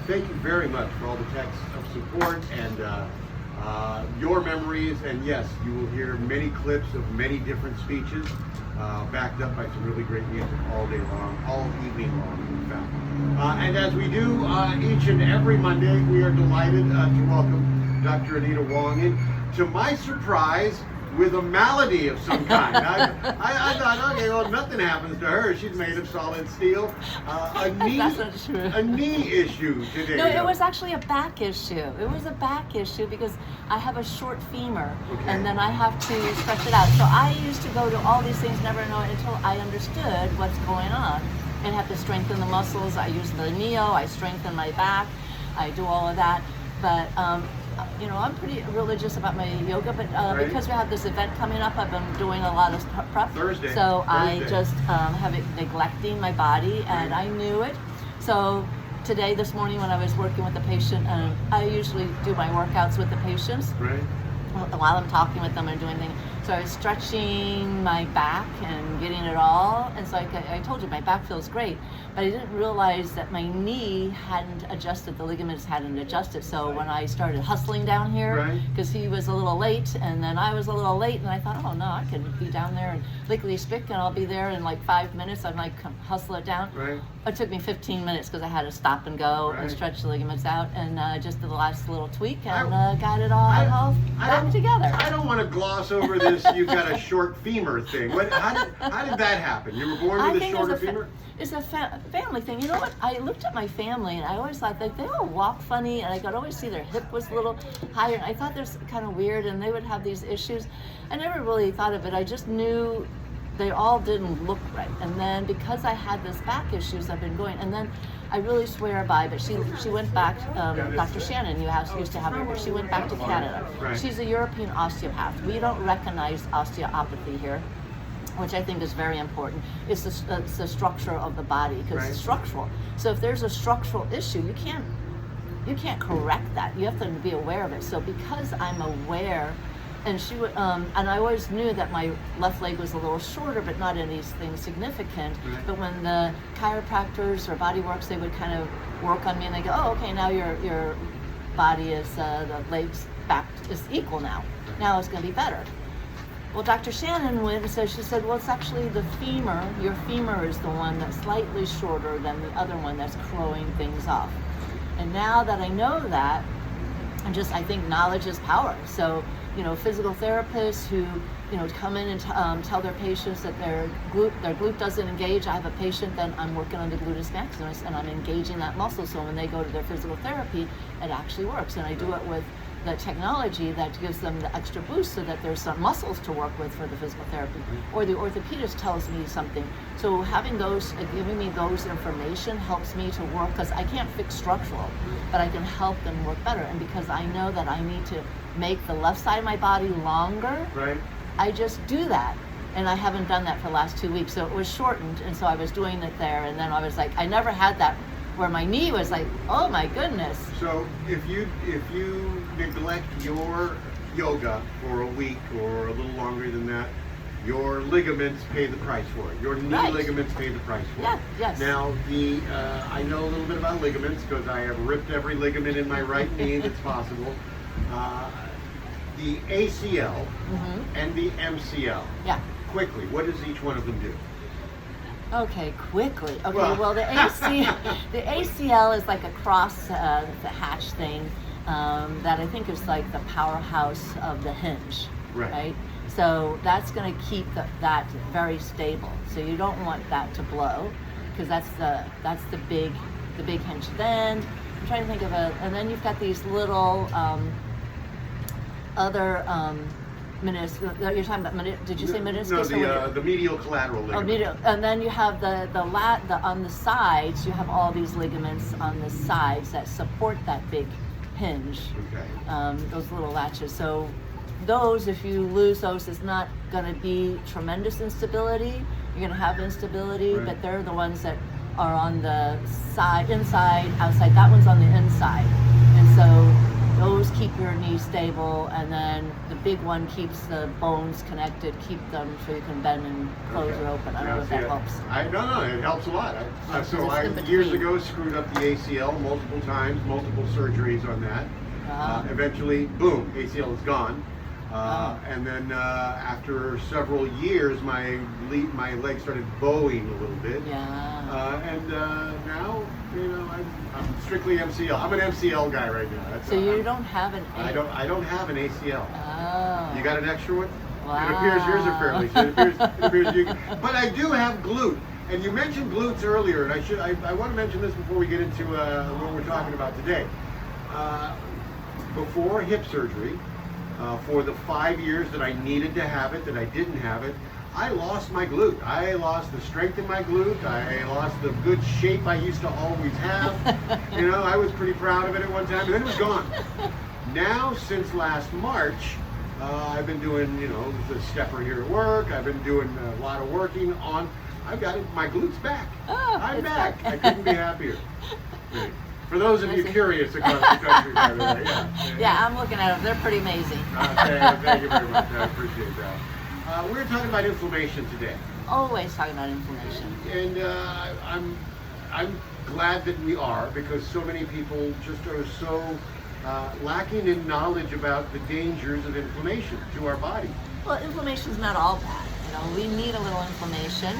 thank you very much for all the texts of support and your memories. And yes, you will hear many clips of many different speeches, backed up by some really great music all day long, all evening long, in fact. And as we do each and every Monday, we are delighted to welcome Dr. Anita Wang in. To my surprise, with a malady of some kind. I thought, okay, well, nothing happens to her. She's made of solid steel. That's not true. A knee issue today. No, it was actually a back issue. It was a back issue because I have a short femur, and then I have to stretch it out. So I used to go to all these things, never know it until I understood what's going on, and have to strengthen the muscles. I use the Neo, I strengthen my back, I do all of that. But you know, I'm pretty religious about my yoga, but because we have this event coming up, I've been doing a lot of prep. Thursday. So I just have it neglecting my body, and I knew it. So today, this morning, when I was working with the patient, I usually do my workouts with the patients while I'm talking with them and doing things. So I was stretching my back and getting it all. And so I told you, my back feels great, but I didn't realize that my knee hadn't adjusted, the ligaments hadn't adjusted. So when I started hustling down here, because he was a little late and then I was a little late, and I thought, oh no, I can be down there and lickety spit, and I'll be there in like 5 minutes. I'm like, hustle it down. It took me 15 minutes because I had to stop and go and stretch the ligaments out, and just did the last little tweak and got it all back together. I don't want to gloss over this. You've got a short femur thing. How did that happen? You were born with a shorter femur? It's a family thing. You know what? I looked at my family and I always thought like they all walk funny, and I could always see their hip was a little higher. And I thought that's kind of weird, and they would have these issues. I never really thought of it. I just knew they all didn't look right. And then because I had this back issues, I've been going. And then I really swear by, but she went back, Dr. Shannon, used to have her, but she went back to Canada. She's a European osteopath. We don't recognize osteopathy here, which I think is very important. It's the structure of the body, because it's structural. So if there's a structural issue, you can't correct that. You have to be aware of it. So because I'm aware, and she would, and I always knew that my left leg was a little shorter, but not anything significant. But when the chiropractors or body works, they would kind of work on me, and they go, oh, okay, now your body is, the legs back is equal now. Now it's going to be better. Well, Dr. Shannon went and said, she said, well, it's actually the femur. Your femur is the one that's slightly shorter than the other one that's crowing things off. And now that I know that, I think knowledge is power. So, you know, physical therapists who, you know, come in and tell their patients that their glute doesn't engage. I have a patient that I'm working on the gluteus maximus, and I'm engaging that muscle. So when they go to their physical therapy, it actually works. And I do it with the technology that gives them the extra boost, so that there's some muscles to work with for the physical therapy. Or the orthopedist tells me something. So having those, giving me those information helps me to work, because I can't fix structural, but I can help them work better. And because I know that I need to make the left side of my body longer, I just do that. And I haven't done that for the last 2 weeks. So it was shortened, and so I was doing it there. And then I was like, I never had that where my knee was like, oh my goodness. So if you neglect your yoga for a week or a little longer than that, your ligaments pay the price for it. Your knee ligaments pay the price for it. Yes. Now, I know a little bit about ligaments because I have ripped every ligament in my right knee that's possible. The ACL and the MCL. Quickly, what does each one of them do? Okay, quickly. Okay, well the ACL is like a cross the hatch thing that I think is like the powerhouse of the hinge, right? So that's going to keep that very stable. So you don't want that to blow, because that's the big hinge. Then I'm trying to think of and then you've got these little other meniscus. You're talking about did you say meniscus? No, the medial collateral ligament. And then you have the on the sides. You have all these ligaments on the sides that support that big hinge. Those little latches. So those, if you lose those, it's not going to be tremendous instability. You're going to have instability, but they're the ones that are on the side, inside, outside. That one's on the inside, and so those keep your knee stable, and then the big one keeps the bones connected, keep them so you can bend and close or open. I don't know if that helps. No, it helps a lot. So I Just in years between. ago screwed up the ACL multiple times, multiple surgeries on that. Eventually, boom, ACL is gone. And then after several years, my leg started bowing a little bit. And now, I'm strictly MCL. I'm an MCL guy right now. That's, So you don't have an I don't have an ACL. Oh. You got an extra one? Wow. It appears yours are fairly. So it appears you. But I do have glute. And you mentioned glutes earlier, and I want to mention this before we get into what we're talking about today. Before hip surgery, for the 5 years that I needed to have it, that I didn't have it, I lost my glute. I lost the strength in my glute. I lost the good shape I used to always have. I was pretty proud of it at one time, and then it was gone. Now, since last March, I've been doing, the stepper here at work. I've been doing a lot of working on. I've got it. My glute's back. I'm back. I couldn't be happier. Right. For those of you curious across the country, by the way, yeah, I'm looking at them. They're pretty amazing. Thank you very much. I appreciate that. We're talking about inflammation today. Always talking about inflammation. And I'm glad that we are, because so many people just are so lacking in knowledge about the dangers of inflammation to our body. Well, inflammation's not all bad. We need a little inflammation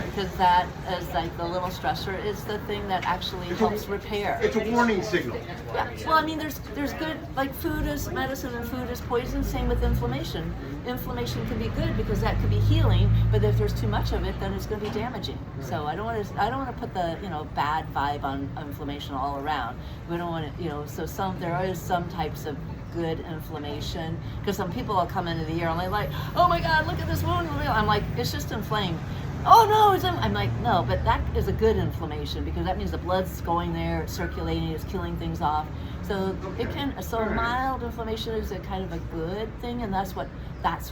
because that is like the little stressor. It's the thing that actually helps repair. It's a warning signal. Yeah. Well, there's good, like food is medicine and food is poison. Same with inflammation. Inflammation can be good because that could be healing, but if there's too much of it, then it's going to be damaging. So I don't want to put the bad vibe on inflammation all around. We don't want to so there is some types of good inflammation, because some people will come into the year and they're like, oh my God, look at this wound. I'm like, it's just inflamed. Oh no, I'm like, no, but that is a good inflammation, because that means the blood's going there, it's circulating, it's killing things off. So mild inflammation is a kind of a good thing, and that's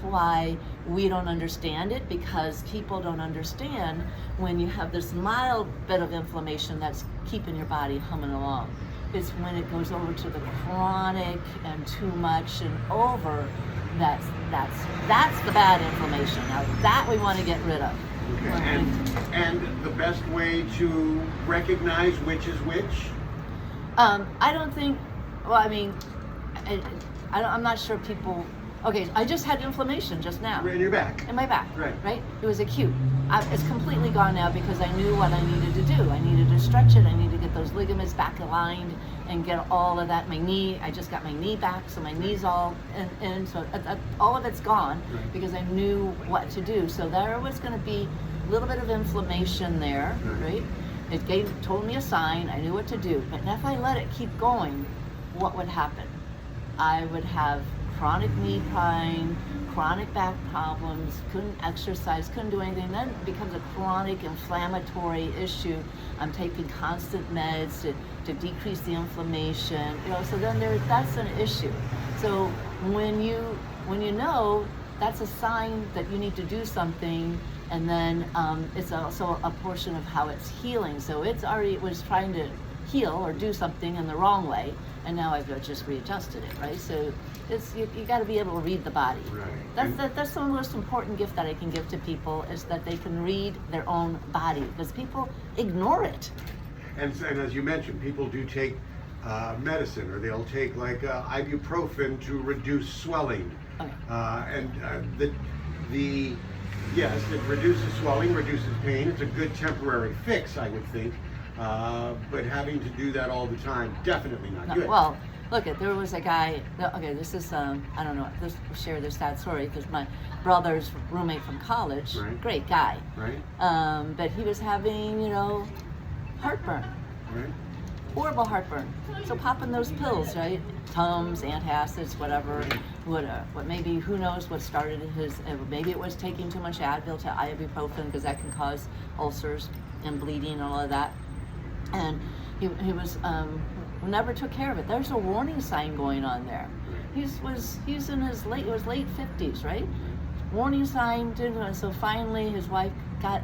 why we don't understand it, because people don't understand when you have this mild bit of inflammation that's keeping your body humming along. It's when it goes over to the chronic and too much and over, that's the bad inflammation. Now that we want to get rid of. Okay. And the best way to recognize which is which? I don't think. Well, I'm not sure people. Okay, I just had inflammation just now. In your back. In my back. Right. It was acute. It's completely gone now because I knew what I needed to do. I needed to stretch it. I needed to get those ligaments back aligned and get all of that. My knee, I just got my knee back, so my knee's all in. So all of it's gone because I knew what to do. So there was going to be a little bit of inflammation there, right? It told me a sign. I knew what to do. But if I let it keep going, what would happen? I would have chronic knee pain, chronic back problems, couldn't exercise, couldn't do anything. Then it becomes a chronic inflammatory issue. I'm taking constant meds to decrease the inflammation. So then that's an issue. So when you know, that's a sign that you need to do something, and then it's also a portion of how it's healing. So it was trying to heal or do something in the wrong way, and now I've just readjusted it, right? So you got to be able to read the body. Right. That's the most important gift that I can give to people, is that they can read their own body, because people ignore it. And as you mentioned, people do take medicine, or they'll take like ibuprofen to reduce swelling. Okay. Yes, it reduces swelling, reduces pain. It's a good temporary fix, I would think. But having to do that all the time, definitely not good. Well, look, there was a guy. Okay, this is I don't know. Let's share this sad story, because my brother's roommate from college, great guy, but he was having heartburn, horrible heartburn. So popping those pills, right? Tums, antacids, whatever. What maybe, who knows what started his? Maybe it was taking too much Advil to ibuprofen, because that can cause ulcers and bleeding and all of that. And he was never took care of it. There's a warning sign going on there. He's in his late 50s, right? Warning sign. So finally, his wife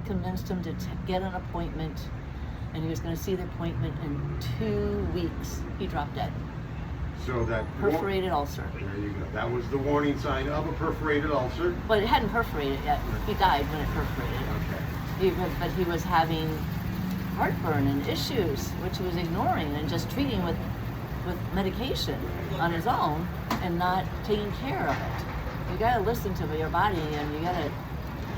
convinced him to get an appointment, and he was going to see the appointment in 2 weeks. He dropped dead. So that Perforated ulcer. There you go. That was the warning sign of a perforated ulcer. But it hadn't perforated yet. He died when it perforated. Okay. But he was having heartburn and issues, which he was ignoring and just treating with medication on his own and not taking care of it. You got to listen to your body, and you got to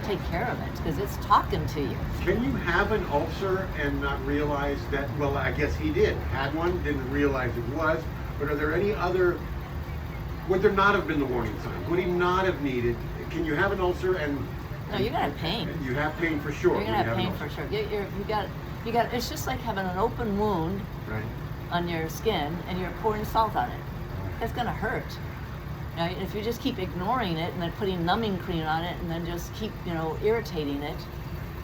take care of it because it's talking to you. Can you have an ulcer and not realize that? Well, I guess he did. Had one, didn't realize it was. But are there any other? Would there not have been the warning signs? Would he not have needed? Can you have an ulcer and? No, you're gonna have pain. You have pain for sure. You're gonna have pain for sure. You got. It's just like having an open wound on your skin, and you're pouring salt on it. It's gonna hurt. Right? If you just keep ignoring it and then putting numbing cream on it, and then just keep irritating it,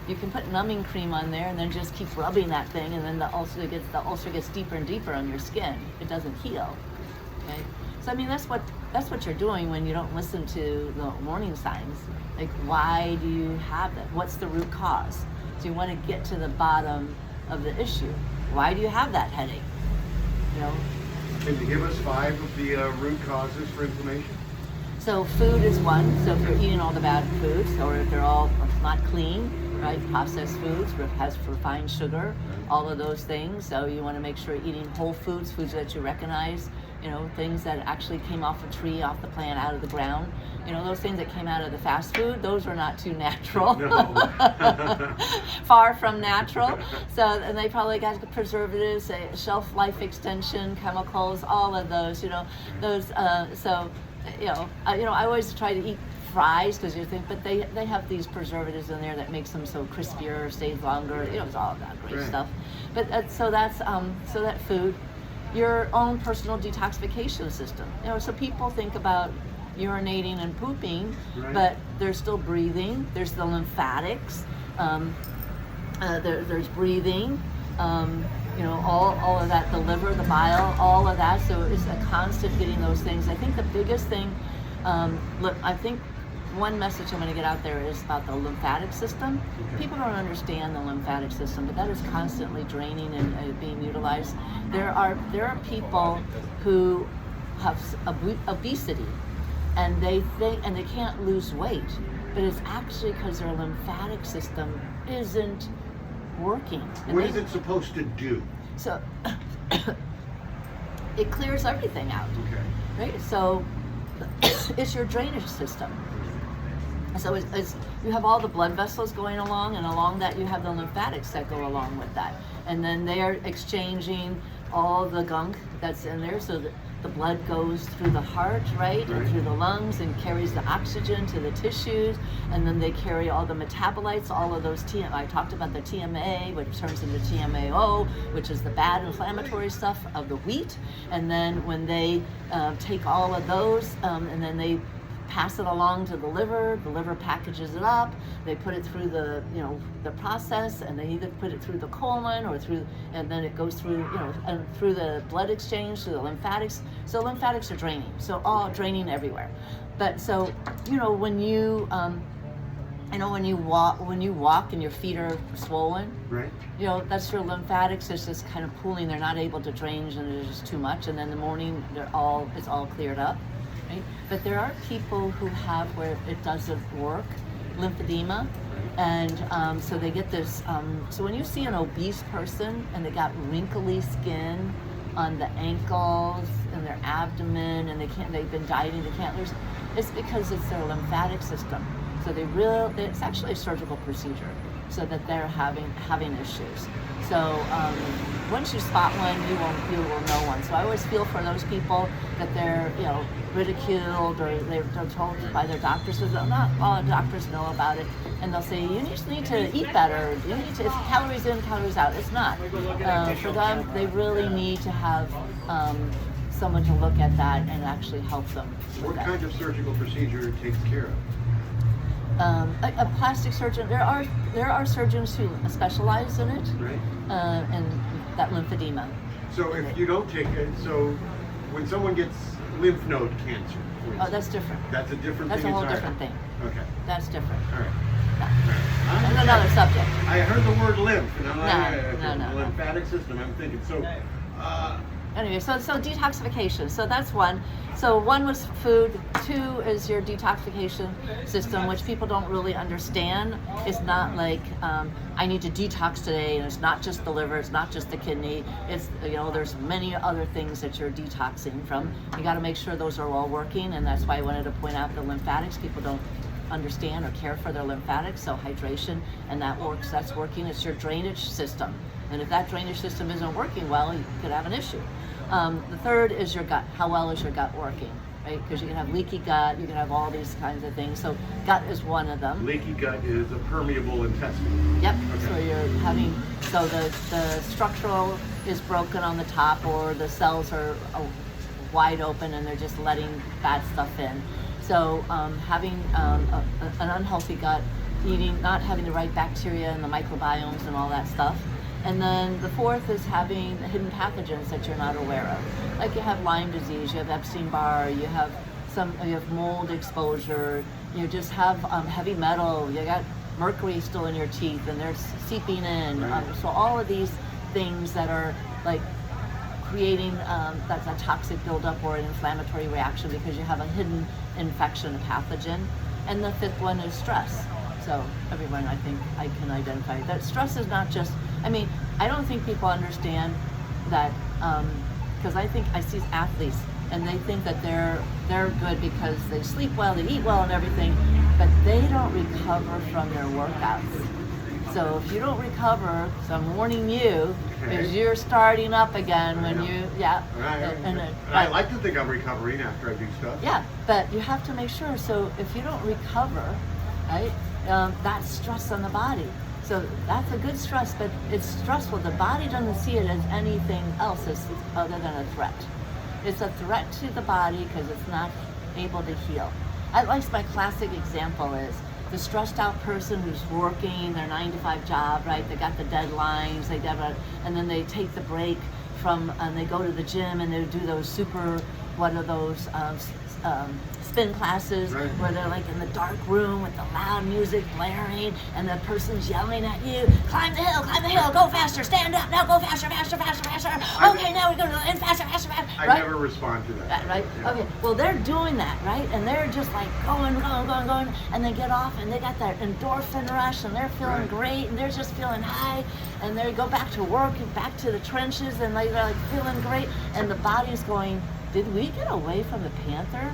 you can put numbing cream on there and then just keep rubbing that thing, and then the ulcer gets deeper and deeper on your skin. It doesn't heal. Okay? So I mean that's what you're doing when you don't listen to the warning signs. Like, why do you have that? What's the root cause? So you want to get to the bottom of the issue. Why do you have that headache? Can you give us 5 of the root causes for inflammation? So food is one. So if you're eating all the bad foods, or if they're all not clean, right? Processed foods, has refined sugar, all of those things. So you want to make sure you're eating whole foods, foods that you recognize, things that actually came off a tree, off the plant, out of the ground. Those things that came out of the fast food, those are not too natural. No. Far from natural. So, and they probably got preservatives, shelf life extension, chemicals, all of those, those, I always try to eat fries because you think, but they have these preservatives in there that makes them so crispier, stays longer. It's all that great stuff. But so that food, your own personal detoxification system. So people think about urinating and pooping, but they're still breathing. There's the lymphatics. There's breathing. All of that, the liver, the bile, all of that. So it's a constant getting those things. I think the biggest thing, I think one message I'm going to get out there is about the lymphatic system. Okay. People don't understand the lymphatic system, but that is constantly draining and being utilized. There are people who have obesity, and they can't lose weight, but it's actually because their lymphatic system isn't working. What is it supposed to do? So it clears everything out. Okay. Right? So it's your drainage system. So you have all the blood vessels going along, and along that you have the lymphatics that go along with that. And then they are exchanging all the gunk that's in there, so that the blood goes through the heart, right, and through the lungs, and carries the oxygen to the tissues, and then they carry all the metabolites, all of those I talked about the TMA, which turns into TMAO, which is the bad inflammatory stuff of the wheat, and then when they take all of those, and then they pass it along to the liver packages it up, they put it through the process, and they either put it through the colon and then it goes through, and through the blood exchange to the lymphatics. So lymphatics are draining, so all draining everywhere. But so, when you walk and your feet are swollen, right? That's your lymphatics. It's just kind of pooling. They're not able to drain, and there's just too much. And then in the morning, it's all cleared up. Right? But there are people who have where it doesn't work, lymphedema, and so they get this. So when you see an obese person and they got wrinkly skin on the ankles and their abdomen, and they've been dieting, they can't lose, it's because it's their lymphatic system. So it's actually a surgical procedure, so that they're having issues. So once you spot one, you will know one. So I always feel for those people that they're ridiculed, or they're told by their doctors, because not all doctors know about it, and they'll say you just need to eat better. You need to, it's calories in, calories out. It's not. For them, they really need to have someone to look at that and actually help them. What kind of surgical procedure takes care of? A plastic surgeon. There are surgeons who specialize in it, right? And that lymphedema. So if you don't take it, so when someone gets lymph node cancer, oh, that's different. That's a different That's thing. That's a whole different thing. Okay. That's different. All right. That's another subject. I heard the word lymph, and I'm No. the lymphatic system. I'm thinking so. anyway, so detoxification. So that's one. So one was food. Two is your detoxification system, which people don't really understand. It's not like I need to detox today, and it's not just the liver, it's not just the kidney. It's, you know, there's many other things that you're detoxing from. You got to make sure those are all working, and that's why I wanted to point out the lymphatics. People don't understand or care for their lymphatics, so hydration, and that's working. It's your drainage system, and if that drainage system isn't working well, you could have an issue. The third is your gut. How well is your gut working, right? Because you can have leaky gut, you can have all these kinds of things. So gut is one of them. Leaky gut is a permeable intestine. Yep. Okay. So you're having, so the structural is broken on the top, or the cells are wide open and they're just letting bad stuff in. So having an unhealthy gut, not having the right bacteria and the microbiomes and all that stuff. And then the fourth is having hidden pathogens that you're not aware of. Like you have Lyme disease, you have Epstein-Barr, you have mold exposure, you just have heavy metal, you got mercury still in your teeth and they're seeping in. Right. So all of these things that are like creating that's a toxic buildup or an inflammatory reaction because you have a hidden infection, a pathogen. And the fifth one is stress. So everyone, I think I can identify that stress is not just, I don't think people understand that, because I think I see athletes and they think that they're good because they sleep well, they eat well and everything, but they don't recover from their workouts. So if you don't recover, so I'm warning you, because you're starting up again when you, I like to think I'm recovering after I do stuff. Yeah, but you have to make sure. So if you don't recover, right, that's stress on the body. So that's a good stress, but it's stressful. The body doesn't see it as anything else other than a threat. It's a threat to the body because it's not able to heal. My classic example is the stressed out person who's working their 9-to-5 job, right? They got the deadlines, and then they take the break and they go to the gym and they do those spin classes, right, where they're like in the dark room with the loud music blaring and the person's yelling at you, climb the hill, go faster, stand up, now go faster. Okay, now we go to the end, faster. I right? never respond to that. Right? Yeah. Okay, well they're doing that, right? And they're just like going, and they get off and they got that endorphin rush and they're feeling great and they're just feeling high and they go back to work and back to the trenches and they're like feeling great and the body's going, did we get away from the panther?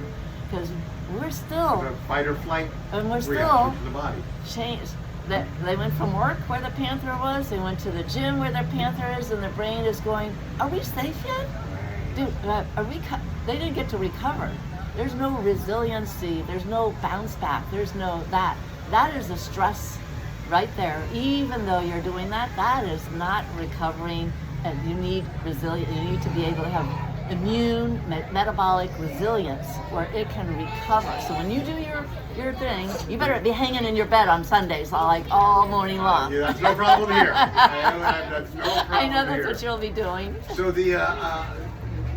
Because we're still the fight or flight, and we're still to the body. Changed. They went from work where the panther was, they went to the gym where their panther is, and their brain is going, are we safe yet? Dude, they didn't get to recover. There's no resiliency, there's no bounce back, there's no that. That is a stress right there. Even though you're doing that, that is not recovering, and you need resilience. You need to be able to have immune metabolic resilience where it can recover. So when you do your thing, you better be hanging in your bed on Sundays all morning long. Yeah, that's no problem here. That's no problem. I know that's here. what you'll be doing. So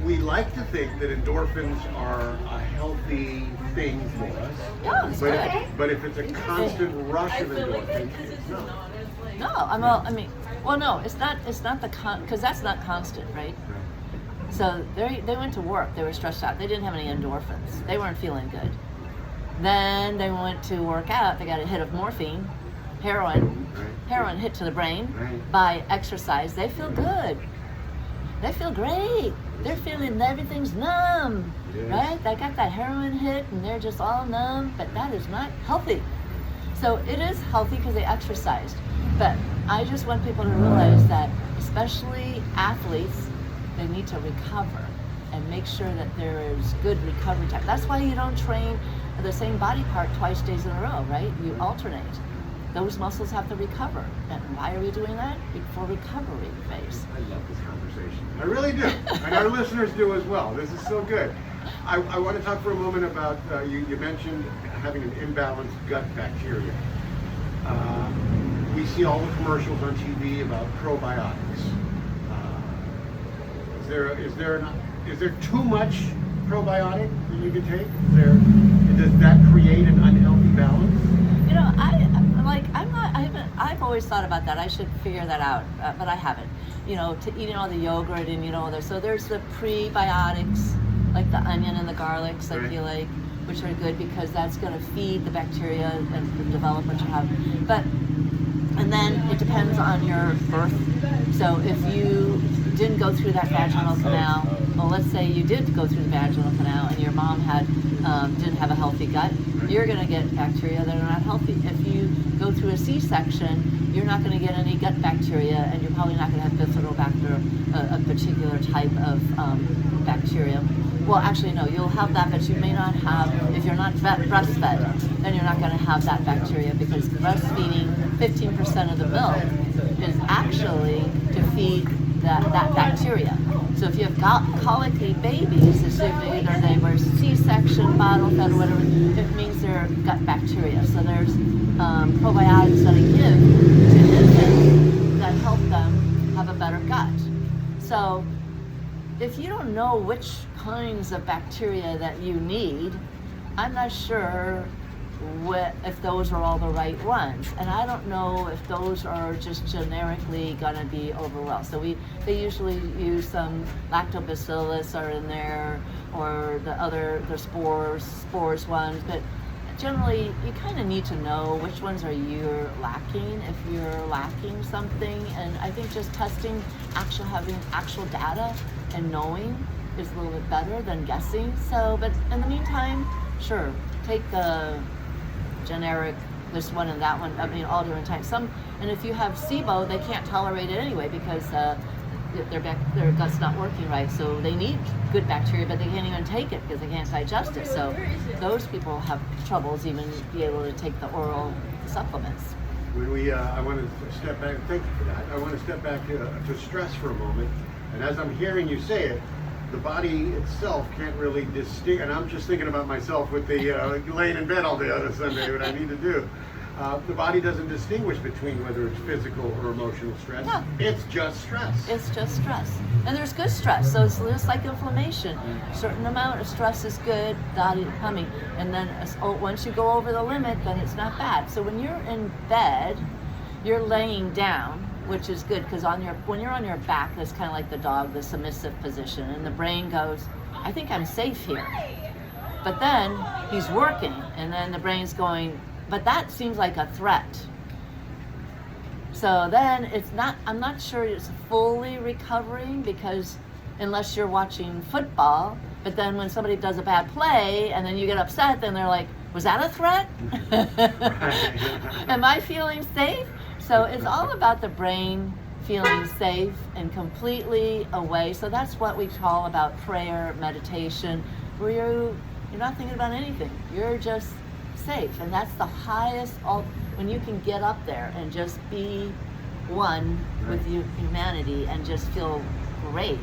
we like to think that endorphins are a healthy thing for us. Yeah, it's good. But if it's a constant rush of endorphins, no, it's not because that's not constant, right? So they went to work, they were stressed out, they didn't have any endorphins, they weren't feeling good. Then they went to work out, they got a hit of morphine, heroin hit to the brain by exercise. They feel good, they feel great, they're feeling everything's numb, right? They got that heroin hit and they're just all numb, but that is not healthy. So it is healthy because they exercised, but I just want people to realize that, especially athletes, they need to recover and make sure that there is good recovery time. That's why you don't train the same body part twice days in a row, right? You alternate. Those muscles have to recover. And why are we doing that? For recovery phase. I love this conversation. I really do. And our listeners do as well. This is so good. I want to talk for a moment about, you mentioned having an imbalanced gut bacteria. We see all the commercials on TV about probiotics. Is there too much probiotic that you can take? Does that create an unhealthy balance? You know, like, I've always thought about that. I should figure that out, but I haven't. To eating all the yogurt and so there's the prebiotics, like the onion and the garlics, I feel like, which are good because that's going to feed the bacteria and develop what you have. And then it depends on your birth. So if you didn't go through that vaginal canal, well, let's say you did go through the vaginal canal and your mom didn't have a healthy gut, you're going to get bacteria that are not healthy. If you go through a C-section, you're not going to get any gut bacteria, and you're probably not going to have bifidobacter, a particular type of bacteria. Well, actually, no, you'll have that, but you may not have, if you're not breastfed, then you're not going to have that bacteria, because breastfeeding 15% of the milk is actually to feed that bacteria. So if you have colicky babies, assuming either they were C-section, bottle fed, or whatever, it means they're gut bacteria. So there's probiotics that I give to infants that help them have a better gut. So if you don't know which kinds of bacteria that you need, I'm not sure if those are all the right ones, and I don't know if those are just generically gonna be overwhelmed. So they usually use some lactobacillus are in there, or the spores ones, but generally you kind of need to know which ones are you're lacking, if you're lacking something. And I think just testing, having actual data and knowing is a little bit better than guessing. So, but in the meantime, sure, take the generic, this one and that one, all different types. And if you have SIBO, they can't tolerate it anyway because their gut's not working right. So they need good bacteria, but they can't even take it because they can't digest it. So those people have troubles even be able to take the oral supplements. I want to step back. Thank you for that. I want to step back to stress for a moment. And as I'm hearing you say it, the body itself can't really distinguish, and I'm just thinking about myself with the laying in bed all day on a Sunday, what I need to do. The body doesn't distinguish between whether it's physical or emotional stress. No. It's just stress. It's just stress. And there's good stress, so it's just like inflammation. A certain amount of stress is good, body humming. And then once you go over the limit, then it's not bad. So when you're in bed, you're laying down, which is good, because when you're on your back, that's kind of like the dog, the submissive position, and the brain goes, I think I'm safe here. But then he's working, and then the brain's going, but that seems like a threat. So then I'm not sure it's fully recovering, because unless you're watching football, but then when somebody does a bad play and then you get upset, then they're like, was that a threat? Am I feeling safe? So it's all about the brain feeling safe and completely away. So that's what we call about prayer, meditation, where you're not thinking about anything. You're just safe. And that's the highest, when you can get up there and just be one with humanity and just feel great.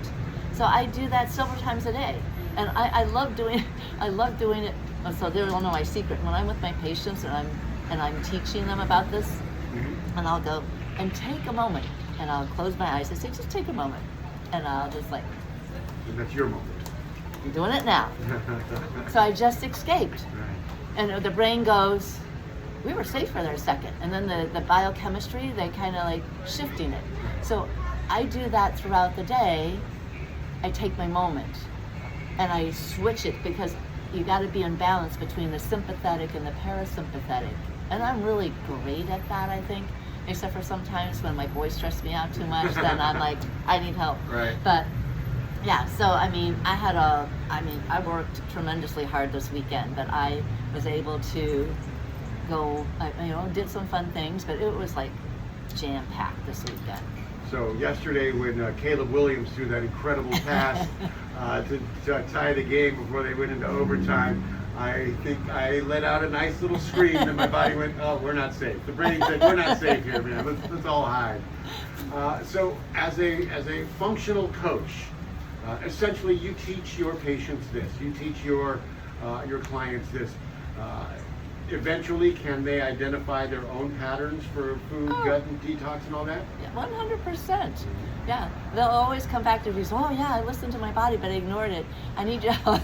So I do that several times a day. And I love doing it. So they don't know my secret. When I'm with my patients and I'm teaching them about this, and I'll go and take a moment, and I'll close my eyes and say, just take a moment, and I'll just like, and that's your moment. You're doing it now. So I just escaped. Right. And the brain goes, we were safe for there a second. And then the biochemistry, they kind of like shifting it. So I do that throughout the day. I take my moment and I switch it, because you got to be in balance between the sympathetic and the parasympathetic. And I'm really great at that, I think, except for sometimes when my boys stress me out too much, then I'm like, I need help. Right. But yeah, so I worked tremendously hard this weekend, but I was able to go, did some fun things, but it was like jam-packed this weekend. So yesterday when Caleb Williams threw that incredible pass to tie the game before they went into overtime, I think I let out a nice little scream, and my body went, oh, we're not safe. The brain said, we're not safe here, man. Let's all hide. So as a functional coach, essentially you teach your patients this. You teach your clients this. Eventually, can they identify their own patterns for food, gut, and detox and all that? 100%. Yeah, they'll always come back to you. Oh yeah, I listened to my body, but I ignored it. I need your help.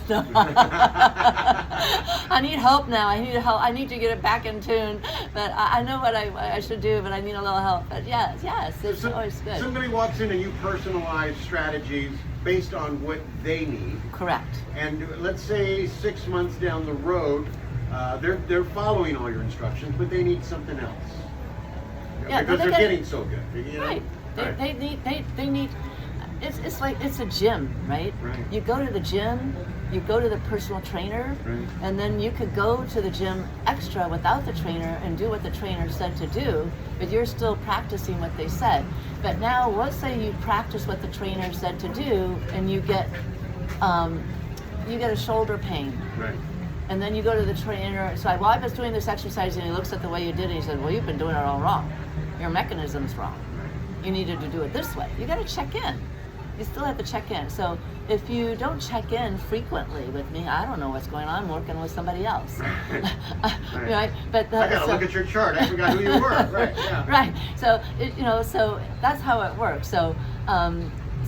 I need help now. I need help. I need to get it back in tune. But I know what I should do, but I need a little help. But yes, it's always good. Somebody walks in and you personalize strategies based on what they need. Correct. And let's say 6 months down the road, they're following all your instructions, but they need something else. Yeah, because they're getting so good. You know? Right. Right. They need. It's like it's a gym, right? Right. You go to the gym, you go to the personal trainer, Right. and then you could go to the gym extra without the trainer and do what the trainer said to do, but you're still practicing what they said. But now, let's say you practice what the trainer said to do, and you get a shoulder pain. Right. And then you go to the trainer. So I was doing this exercise, and he looks at the way you did it. He said, "Well, you've been doing it all wrong. Your mechanism's wrong. You needed to do it this way." You got to check in. You still have to check in. So if you don't check in frequently with me, I don't know what's going on. I'm working with somebody else. Right? But I gotta look at your chart. I forgot who you were. Right. Yeah. Right. So so that's how it works. So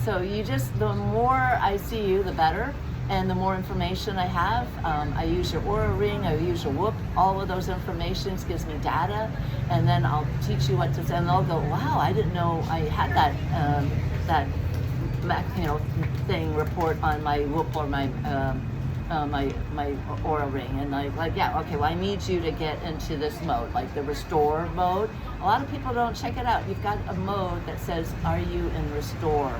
so you just, the more I see you, the better. And the more information I have, I use your aura ring, I use your whoop, all of those informations gives me data, and then I'll teach you what to say, and they'll go, wow, I didn't know I had that thing report on my whoop or my my aura ring, and like yeah, okay, well I need you to get into this mode, like the restore mode. A lot of people don't check it out. You've got a mode that says, are you in restore?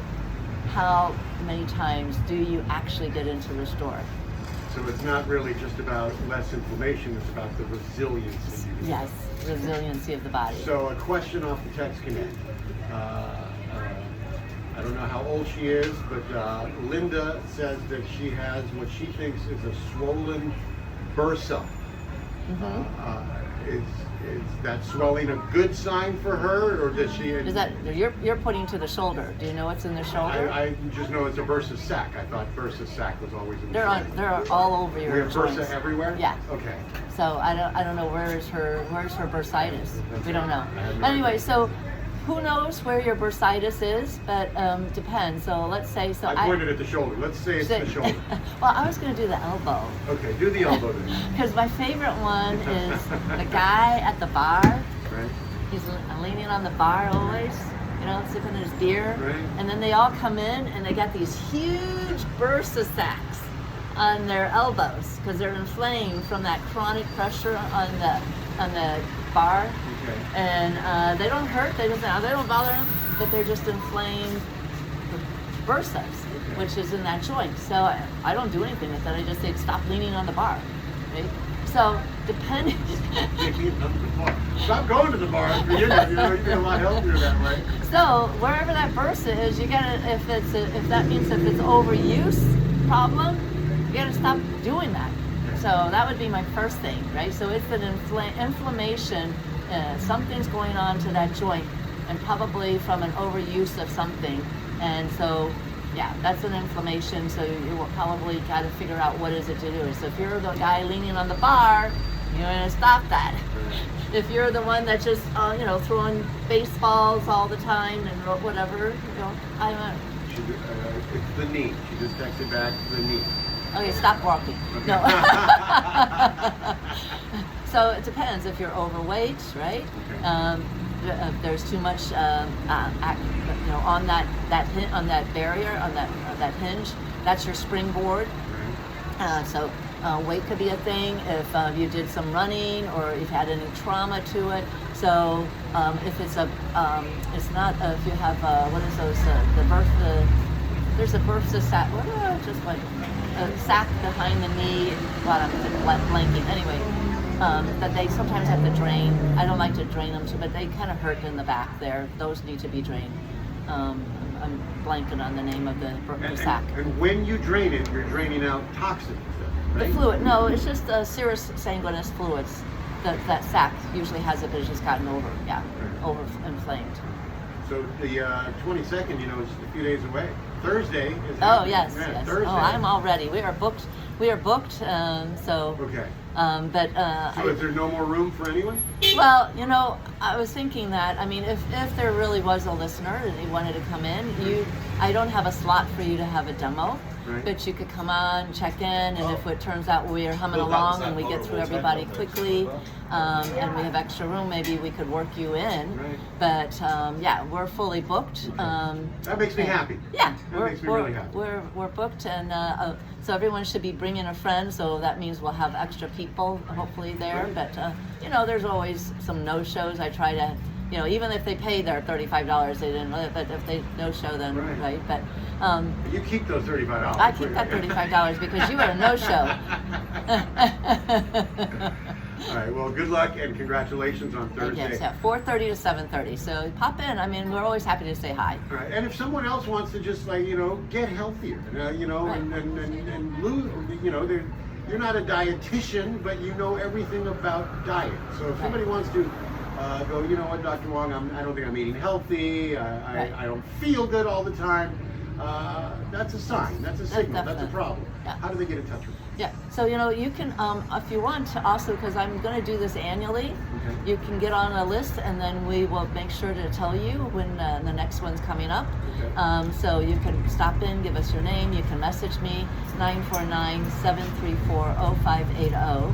How many times do you actually get into restore? So it's not really just about less inflammation, it's about the resilience. Yes, resiliency of the body. So a question off the text connect. I don't know how old she is, but Linda says that she has what she thinks is a swollen bursa. Is that swelling a good sign for her, or does she? Is that you're putting to the shoulder? Do you know what's in the shoulder? I just know it's a bursa sac. I thought bursa sac was always in the shoulder. They're all over your joints. We have bursa everywhere? Yeah. Okay. So I don't know where's her bursitis. We don't know. Anyway, so who knows where your bursitis is, but depends. So let's say I pointed at the shoulder. Let's say it's the shoulder. Well, I was going to do the elbow. Okay, do the elbow then. Because my favorite one is the guy at the bar. Right. He's leaning on the bar always, sipping his beer. Right. And then they all come in and they got these huge bursa sacs on their elbows because they're inflamed from that chronic pressure on the bar. Okay. And they don't hurt, they don't bother them, but they're just inflamed bursas, which is in that joint. So I don't do anything with that. I just say stop leaning on the bar, right? So depending. Stop going to the bar. You'd be a lot healthier that way. So wherever that bursa is, you gotta, if that means if it's overuse problem, you gotta stop doing that. So that would be my first thing, right? So it's an inflammation. Something's going on to that joint, and probably from an overuse of something. And so, yeah, that's an inflammation. So you will probably got to figure out what is it to do. So if you're the guy leaning on the bar, you're going to stop that. If you're the one that just, throwing baseballs all the time and whatever, it's the knee. She just texted back the knee. Okay, stop walking. Okay. No. So it depends if you're overweight, right? Okay. There's too much, on that barrier, on that hinge. That's your springboard. So weight could be a thing. If you did some running or you've had any trauma to it. So if it's it's not. If you have what is those? There's a bursa sac. A sac behind the knee. Well, I'm blanking. Anyway. That they sometimes have to drain. I don't like to drain them, but they kind of hurt in the back there. Those need to be drained. I'm blanking on the name of the sac. And when you drain it, you're draining out toxins, right? The fluid. No, it's just serous sanguineous fluids. That sac usually has it, but it's just gotten over inflamed. So the 22nd, is a few days away. Thursday is. Oh yes. Thursday. Oh, I'm all ready. We are booked. So. Okay. So is there no more room for anyone? Well, I was thinking that. I mean, if there really was a listener and he wanted to come in, I don't have a slot for you to have a demo. Right. but you could come on, check in, and if it turns out we're humming along and we get through everybody quickly, and we have extra room, maybe we could work you in. Right. But yeah, we're fully booked. That makes me happy. Yeah, That makes me really happy. we're booked, and so everyone should be bringing a friend. So that means we'll have extra people hopefully there. Right. But you know, there's always some no-shows. I try to, you know, even if they pay their $35, they didn't. But if they no-show, then Right. But You keep those $35. I keep that $35 because you were a no-show. All right. Well, good luck and congratulations on Thursday. Yes, yeah, 4:30 to 7:30. So pop in. I mean, we're always happy to say hi. All right. And if someone else wants to just get healthier, Right. and lose, you're not a dietitian, but you know everything about diet. So if somebody wants to go, you know what, Dr. Wang, I don't think I'm eating healthy. I don't feel good all the time. That's a sign. That's a signal. That's a Definitely. problem. Yeah. How do they get in touch with you? Yeah, so you can, if you want to also, because I'm going to do this annually, Okay. you can get on a list and then we will make sure to tell you when the next one's coming up. Okay. So you can stop in, give us your name, you can message me, 949-734-0580.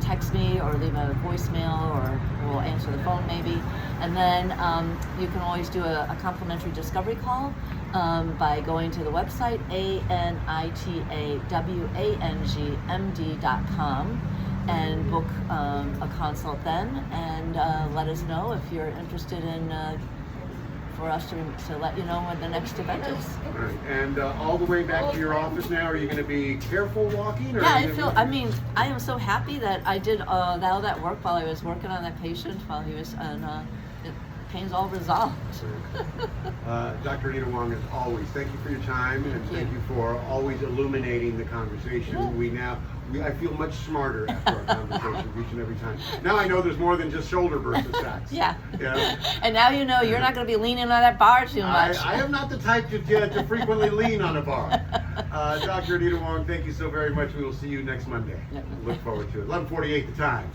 Text me or leave a voicemail or we'll answer the phone maybe. And then you can always do a complimentary discovery call by going to the website anitawangmd.com and book a consult then, and let us know if you're interested in for us to let you know when the next event is. All right. And all the way back to your office now, are you going to be careful walking? Or Yeah, I mean, I am so happy that I did all that work while I was working on that patient while he was, and pain's all resolved. Dr. Anita Wang, as always, thank you for your time, and thank you for always illuminating the conversation. Yeah. I feel much smarter after our conversations each and every time. Now I know there's more than just shoulder versus sacks. Yeah. Yeah. And now you know you're not going to be leaning on that bar too much. I am not the type to frequently lean on a bar. Dr. Anita Wang, thank you so very much. We will see you next Monday. Yep. Look forward to it. 11:48 the time.